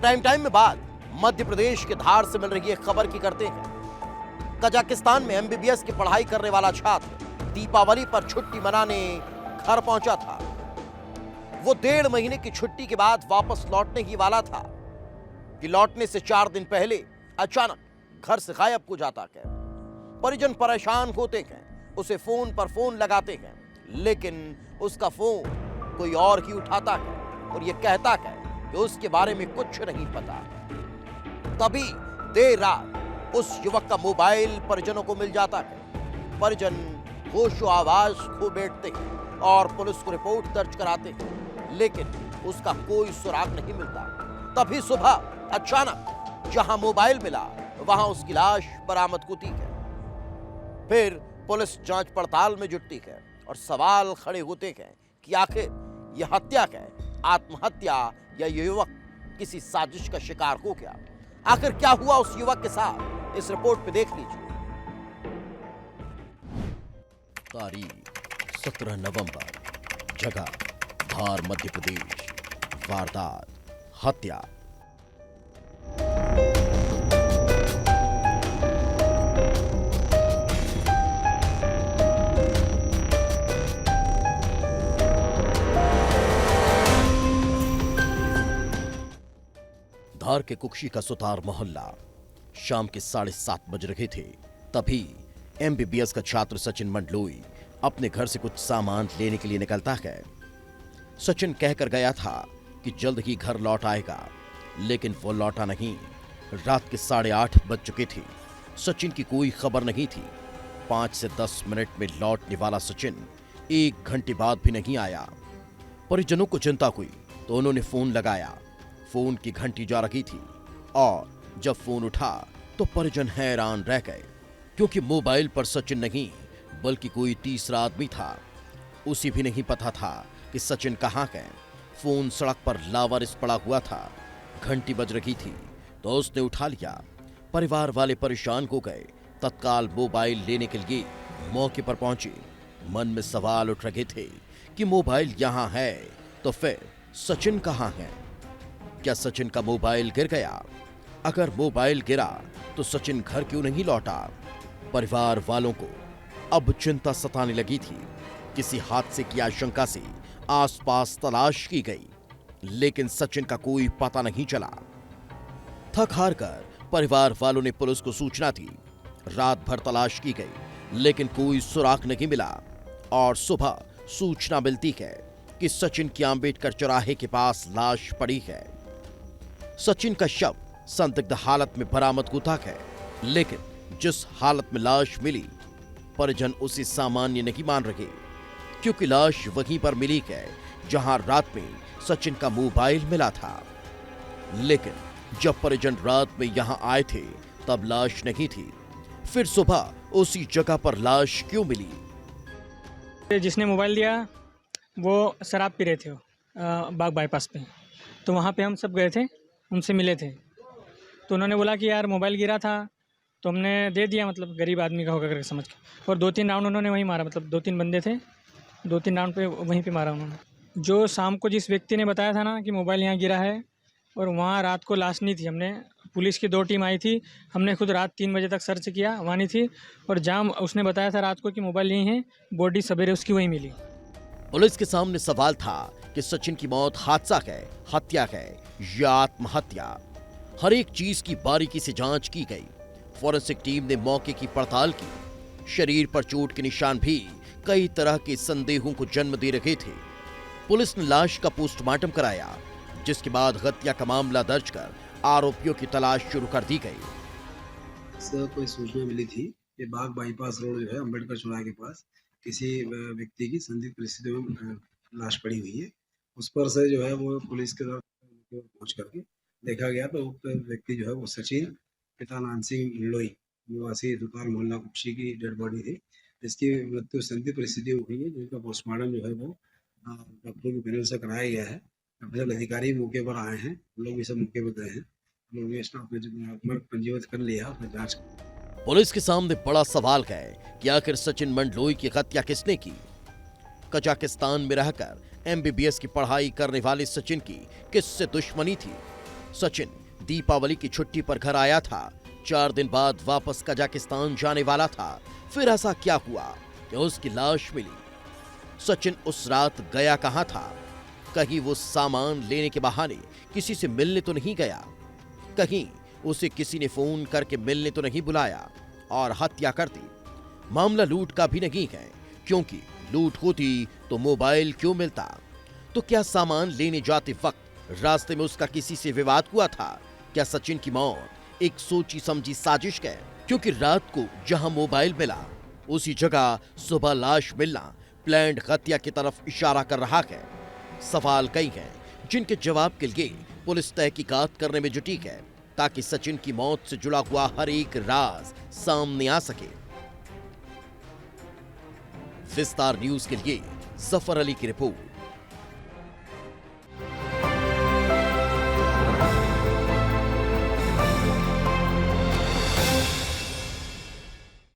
Time में बात मध्य प्रदेश के धार से मिल रही एक खबर की करते हैं। कजाकिस्तान में एमबीबीएस की पढ़ाई करने वाला छात्र दीपावली पर छुट्टी मनाने घर पहुंचा था। वो 1.5 महीने की छुट्टी के बाद वापस लौटने ही वाला था कि लौटने से 4 दिन पहले अचानक घर से गायब हो जाता है। परिजन परेशान होते हैं, उसे फोन पर फोन लगाते हैं, लेकिन उसका फोन कोई और ही उठाता है और ये कहता है कि उसके बारे में कुछ नहीं पता। तभी देर रात उस युवक का मोबाइल परिजनों को मिल जाता है। परिजन होशो आवाज खो बैठते हैं और पुलिस को रिपोर्ट दर्ज कराते हैं, लेकिन उसका कोई सुराग नहीं मिलता। तभी सुबह अचानक जहां मोबाइल मिला वहां उसकी लाश बरामद होती है। फिर पुलिस जांच पड़ताल में जुटती है और सवाल खड़े होते हैं कि आखिर यह हत्या है, आत्महत्या या ये युवक किसी साजिश का शिकार हो गया। आखिर क्या हुआ उस युवक के साथ, इस रिपोर्ट पे देख लीजिए। तारीख 17 नवंबर, जगह धार मध्य प्रदेश, वारदात हत्या। धार के कुक्षी का सुतार मोहल्ला। शाम के 7:30 बज रहे थे। तभी एमबीबीएस का छात्र सचिन मंडलोई अपने घर से कुछ सामान लेने के लिए निकलता है। सचिन कहकर गया था कि जल्द ही घर लौट आएगा, लेकिन वो लौटा नहीं। रात के 8:30 बज चुके थे। सचिन की कोई खबर नहीं थी। 5 से 10 मिनट में लौटने वाला सचिन 1 घंटे बाद भी नहीं आया। परिजनों को चिंता हुई तो उन्होंने फोन लगाया। फोन की घंटी जा रही थी और जब फोन उठा तो परिजन हैरान रह गए, क्योंकि मोबाइल पर सचिन नहीं बल्कि कोई तीसरा आदमी था। उसे भी नहीं पता था कि सचिन कहाँ है। फोन सड़क पर लावारिस पड़ा हुआ था। घंटी बज रही थी तो उसने उठा लिया। परिवार वाले परेशान हो गए। तत्काल मोबाइल लेने के लिए मौके पर पहुंचे। मन में सवाल उठ रहे थे कि मोबाइल यहां है तो फिर सचिन कहाँ है? क्या सचिन का मोबाइल गिर गया? अगर मोबाइल गिरा तो सचिन घर क्यों नहीं लौटा? परिवार वालों को अब चिंता सताने लगी थी। किसी हादसे की आशंका से आसपास तलाश की गई, लेकिन सचिन का कोई पता नहीं चला। थक हार कर परिवार वालों ने पुलिस को सूचना दी। रात भर तलाश की गई, लेकिन कोई सुराग नहीं मिला और सुबह सूचना मिलती है कि सचिन की आंबेडकर चौराहे के पास लाश पड़ी है। सचिन का शव संदिग्ध हालत में बरामद होता है, लेकिन जिस हालत में लाश मिली परिजन उसे सामान्य नहीं मान रहे, क्योंकि लाश वहीं पर मिली है जहां रात में सचिन का मोबाइल मिला था। लेकिन जब परिजन रात में यहां आए थे तब लाश नहीं थी। फिर सुबह उसी जगह पर लाश क्यों मिली? जिसने मोबाइल दिया वो शराब पी रहे थे, बाग बाईपास पे। तो वहाँ पे हम सब गए थे, उनसे मिले थे। तो उन्होंने बोला कि यार मोबाइल गिरा था, तो हमने दे दिया, मतलब गरीब आदमी का होगा करके समझ के। और 2-3 राउंड उन्होंने वहीं मारा, मतलब 2-3 बंदे थे, 2-3 राउंड पे वहीं पे मारा उन्होंने। जो शाम को जिस व्यक्ति ने बताया था ना कि मोबाइल यहाँ गिरा है, और वहाँ रात को लाश नहीं थी। हमने पुलिस की 2 टीम आई थी, हमने खुद रात 3 बजे तक सर्च किया, वहाँ नहीं थी। और जहाँ उसने बताया था रात को कि मोबाइल यहीं है, बॉडी सवेरे उसकी वहीं मिली। पुलिस के सामने सवाल था कि सचिन की मौत हादसा है, हत्या है या आत्महत्या। हर एक चीज की बारीकी से जांच की गई। फॉरेंसिक टीम ने मौके की पड़ताल की। शरीर पर चोट के निशान भी कई तरह के संदेहों को जन्म दे रहे थे। पुलिस ने लाश का पोस्टमार्टम कराया, जिसके बाद हत्या का मामला दर्ज कर आरोपियों की तलाश शुरू कर दी गई। सर, कोई सूचना मिली थी कि बाग बाईपास रोड जो है अम्बेडकर चौराहे के पास किसी व्यक्ति की संदिग्ध परिस्थितियों में लाश पड़ी हुई है। उस पर से जो है वो पुलिस के साथ पहुंच करके देखा गया तो उक्त व्यक्ति जो है वो सचिन पिता नान सिंह मंडलोई निवासी दुकान मोहल्ला कुक्षी की डेड बॉडी थी, जिसकी मृत्यु संदिग्ध परिस्थितियों हुई है, जिनका पोस्टमार्टम जो है वो डॉक्टरों के पैनल से कराया गया है। ऑफिशियल अधिकारी मौके पर आए हैं, लोग भी सब मौके पर गए हैं। लोग भी स्टाफ ने पंजीबद्ध कर लिया अपनी जांच। पुलिस के सामने बड़ा सवाल है कि आखिर सचिन मंडलोई की हत्या किसने की? कजाकिस्तान में रहकर एमबीबीएस की पढ़ाई करने वाले सचिन की किससे दुश्मनी थी? सचिन दीपावली की छुट्टी पर घर आया था। 4 दिन बाद वापस कजाकिस्तान जाने वाला था। फिर ऐसा क्या हुआ कि उसकी लाश मिली? सचिन उस रात गया कहां था? कहीं वो सामान लेने के बहाने किसी से मिलने तो नहीं गया? कहीं उसे किसी ने फोन करके मिलने तो नहीं बुलाया और हत्या कर दी? मामला लूट का भी नहीं है, क्योंकि लूट होती तो मोबाइल क्यों मिलता? तो क्या सामान लेने जाते वक्त रास्ते में उसका किसी से विवाद हुआ था? क्या सचिन की मौत एक सोची समझी साजिश है? क्योंकि रात को जहां मोबाइल मिला उसी जगह सुबह लाश मिलना प्लान्ड हत्या की तरफ इशारा कर रहा है। सवाल कई हैं जिनके जवाब के लिए पुलिस तहकीकात करने में जुटी है, ताकि सचिन की मौत से जुड़ा हुआ हर एक राज सामने आ सके। विस्तार न्यूज के लिए जफर अली की रिपोर्ट।